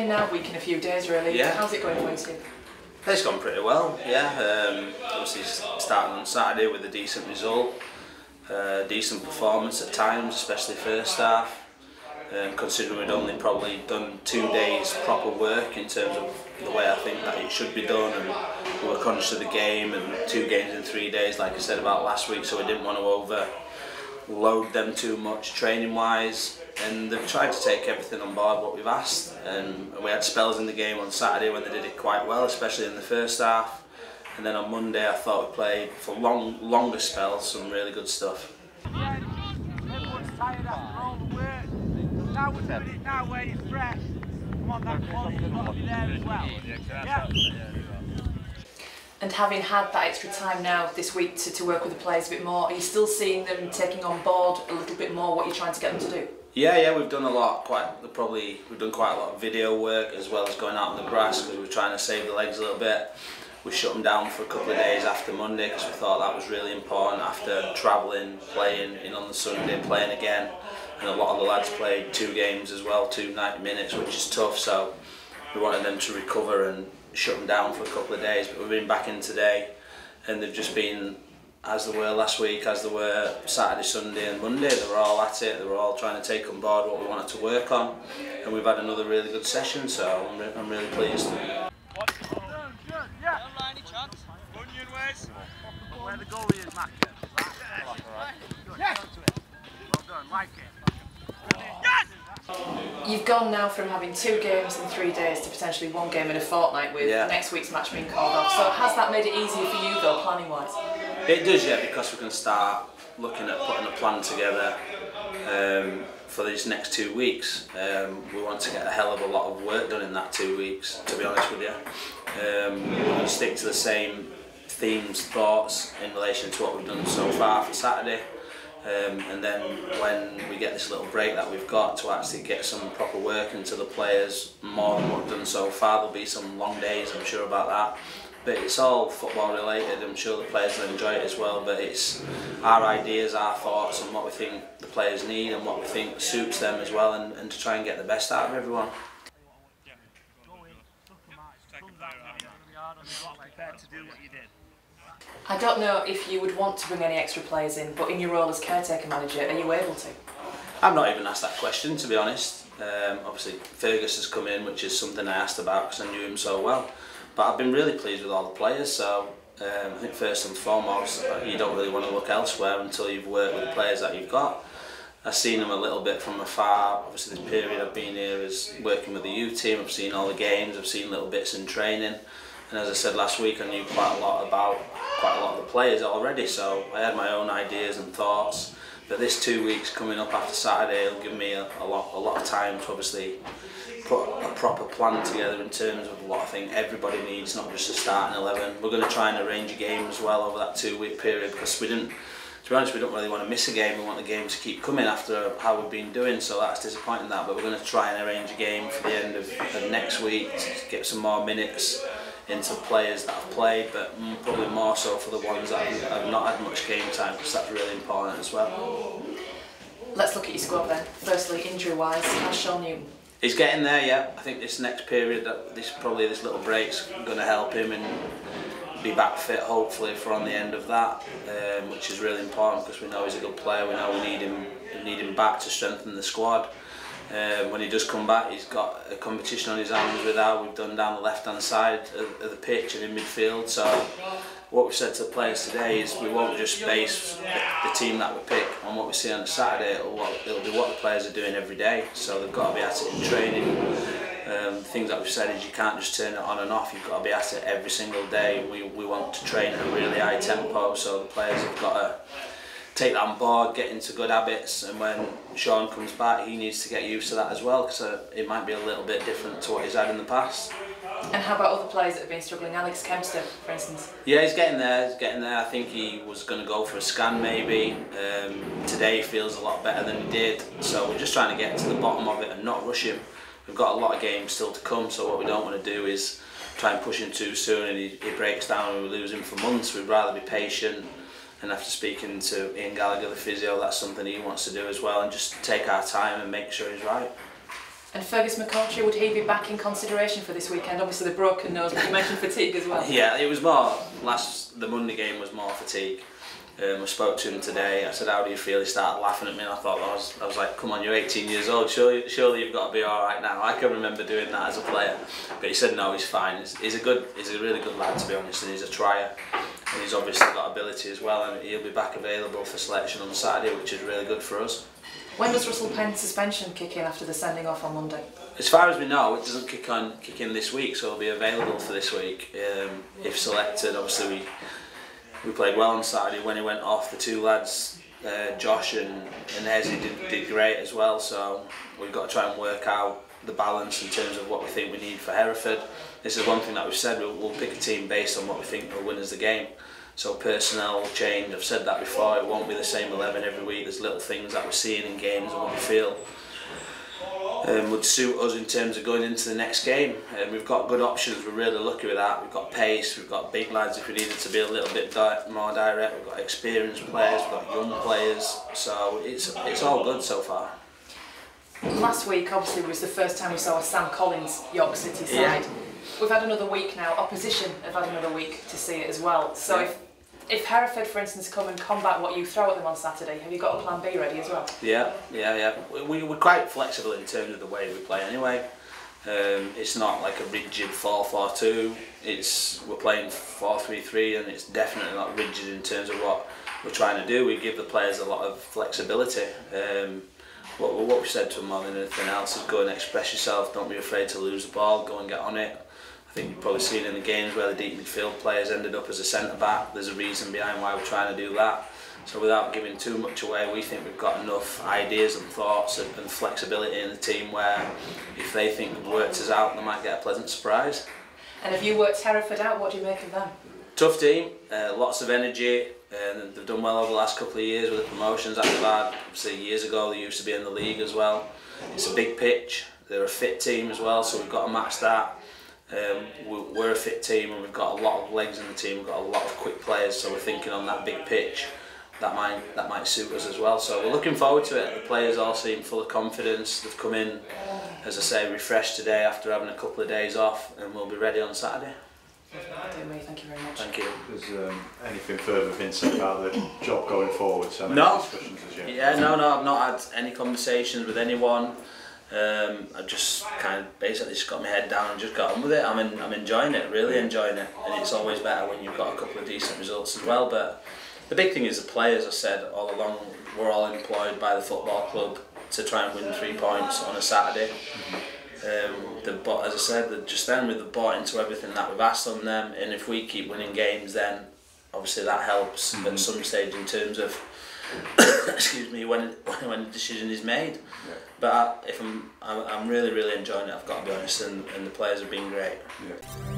training now, week in a few days really. Yeah. How's it going for you, Steve? It's gone pretty well, yeah. Obviously starting on Saturday with a decent result, decent performance at times, especially first half. Considering we'd only probably done 2 days proper work in terms of the way I think that it should be done, and we were conscious of the game and 2 games in 3 days, like I said about last week, so we didn't want to overload them too much training wise, and they've tried to take everything on board what we've asked, and we had spells in the game on Saturday when they did it quite well, especially in the first half, and then on Monday I thought we played for longer spells some really good stuff. Everyone's tired after all the work. Now we're doing it now where you're fresh. Come on, that quality's got to be there as well. Yeah. And having had that extra time now this week to work with the players a bit more, are you still seeing them taking on board a little bit more what you're trying to get them to do? Yeah, we've done a lot. We've done quite a lot of video work as well as going out on the grass because we're trying to save the legs a little bit. We shut them down for a couple of days after Monday because we thought that was really important after travelling, playing in on the Sunday, playing again. And a lot of the lads played 2 games as well, 2 90 minutes, which is tough, so we wanted them to recover and shut them down for a couple of days. But we've been back in today and they've just been as they were last week, as they were Saturday, Sunday and Monday. They were all at it, they were all trying to take on board what we wanted to work on, and we've had another really good session, so I'm really pleased. Where the goalie is, Matt. Yes! Well done, like it. Yes! You've gone now from having 2 games in 3 days to potentially 1 game in a fortnight with next week's match being called off. So has that made it easier for you though, planning wise? It does, yeah, because we can start looking at putting a plan together for these next 2 weeks. We want to get a hell of a lot of work done in that 2 weeks, to be honest with you. We're going to stick to the same themes, thoughts in relation to what we've done so far for Saturday, and then when we get this little break that we've got to actually get some proper work into the players more than what we've done so far. There'll be some long days, I'm sure about that, but it's all football related. I'm sure the players will enjoy it as well, but it's our ideas, our thoughts and what we think the players need and what we think suits them as well, and to try and get the best out of everyone. I don't know if you would want to bring any extra players in, but in your role as caretaker manager, are you able to? I've not even asked that question, to be honest. Obviously Fergus has come in, which is something I asked about because I knew him so well. But I've been really pleased with all the players, so I think first and foremost, you don't really want to look elsewhere until you've worked with the players that you've got. I've seen them a little bit from afar. Obviously this period I've been here is working with the youth team. I've seen all the games, I've seen little bits in training. And as I said last week, I knew quite a lot about quite a lot of the players already, so I had my own ideas and thoughts. But this 2 weeks coming up after Saturday will give me a lot of time to obviously put a proper plan together in terms of what I think everybody needs, not just a starting 11. We're going to try and arrange a game as well over that 2-week period because we didn't. To be honest, we don't really want to miss a game. We want the game to keep coming after how we've been doing, so that's disappointing that. But we're going to try and arrange a game for the end of next week to get some more minutes into players that have played, but probably more so for the ones that have not had much game time, because that's really important as well. Let's look at your squad then. Firstly, injury-wise, how's Sean Newton? He's getting there, yeah. I think this next period, this little break's going to help him and be back fit, hopefully, for on the end of that, which is really important because we know he's a good player. We know we need him back to strengthen the squad. When he does come back, he's got a competition on his hands with how we've done down the left-hand side of the pitch and in midfield. So what we've said to the players today is we won't just base the team that we pick on what we see on Saturday. It'll be what the players are doing every day. So they've got to be at it in training. Things that we've said is you can't just turn it on and off. You've got to be at it every single day. We want to train at a really high tempo, so the players have got to take that on board, get into good habits, and when Sean comes back he needs to get used to that as well, because it might be a little bit different to what he's had in the past. And how about other players that have been struggling? Alex Kempster, for instance? Yeah, he's getting there, I think he was going to go for a scan maybe. Today he feels a lot better than he did, so we're just trying to get to the bottom of it and not rush him. We've got a lot of games still to come, so what we don't want to do is try and push him too soon and he breaks down and we lose him for months. We'd rather be patient. And after speaking to Ian Gallagher, the physio, that's something he wants to do as well, and just take our time and make sure he's right. And Fergus McCourtry, would he be back in consideration for this weekend? Obviously the broken nose, but you mentioned fatigue as well. Yeah, it was more, the Monday game was more fatigue. I spoke to him today, I said, how do you feel? He started laughing at me and I thought, I was like, come on, you're 18 years old, surely you've got to be alright now. I can remember doing that as a player. But he said, no, he's fine. He's a really good lad, to be honest, and he's a trier. And he's obviously got ability as well, and he'll be back available for selection on Saturday, which is really good for us. When does Russell Penn's suspension kick in after the sending off on Monday? As far as we know, it doesn't kick in this week, so it'll be available for this week. If selected, obviously we played well on Saturday. When he went off, the two lads, Josh and Ezzy, did great as well, so we've got to try and work out the balance in terms of what we think we need for Hereford. This is one thing that we've said, we'll pick a team based on what we think will win us the game. So personnel will change, I've said that before, it won't be the same 11 every week. There's little things that we're seeing in games and what we feel would suit us in terms of going into the next game. We've got good options, we're really lucky with that. We've got pace, we've got big lads if we needed to be a little bit more direct, we've got experienced players, we've got young players, so it's all good so far. Last week obviously was the first time we saw a Sam Collins York City side. Yeah. We've had another week now, opposition have had another week to see it as well. So yeah. If Hereford, for instance, come and combat what you throw at them on Saturday, have you got a plan B ready as well? Yeah. We're quite flexible in terms of the way we play anyway. It's not like a rigid 4-4-2. We're playing 4-3-3, and it's definitely not rigid in terms of what we're trying to do. We give the players a lot of flexibility. What we've said to them more than anything else is go and express yourself, don't be afraid to lose the ball, go and get on it. I think you've probably seen in the games where the deep midfield players ended up as a centre-back, there's a reason behind why we're trying to do that. So without giving too much away, we think we've got enough ideas and thoughts and flexibility in the team where if they think we've worked us out, they might get a pleasant surprise. And have you worked Hereford out? What do you make of them? Tough team, lots of energy, and they've done well over the last couple of years with the promotions that they've had. Obviously years ago they used to be in the league as well. It's a big pitch, they're a fit team as well, so we've got to match that. We're a fit team and we've got a lot of legs in the team, we've got a lot of quick players, so we're thinking on that big pitch that might suit us as well. So we're looking forward to it. The players all seem full of confidence, they've come in, as I say, refreshed today after having a couple of days off, and we'll be ready on Saturday. Thank you very much. Thank you. Is anything further been said about the job going forward? So no. Discussions as yet? Yeah, no, I've not had any conversations with anyone. I've just kind of basically just got my head down and just got on with it. I'm enjoying it, really enjoying it, and it's always better when you've got a couple of decent results as well. But the big thing is the players. I said all along, we're all employed by the football club to try and win 3 points on a Saturday. As I said, we've bought into everything that we've asked from them, and if we keep winning games, then obviously that helps at some stage in terms of excuse me, when the decision is made. Yeah. But I'm really enjoying it, I've got to be honest, and the players have been great. Yeah.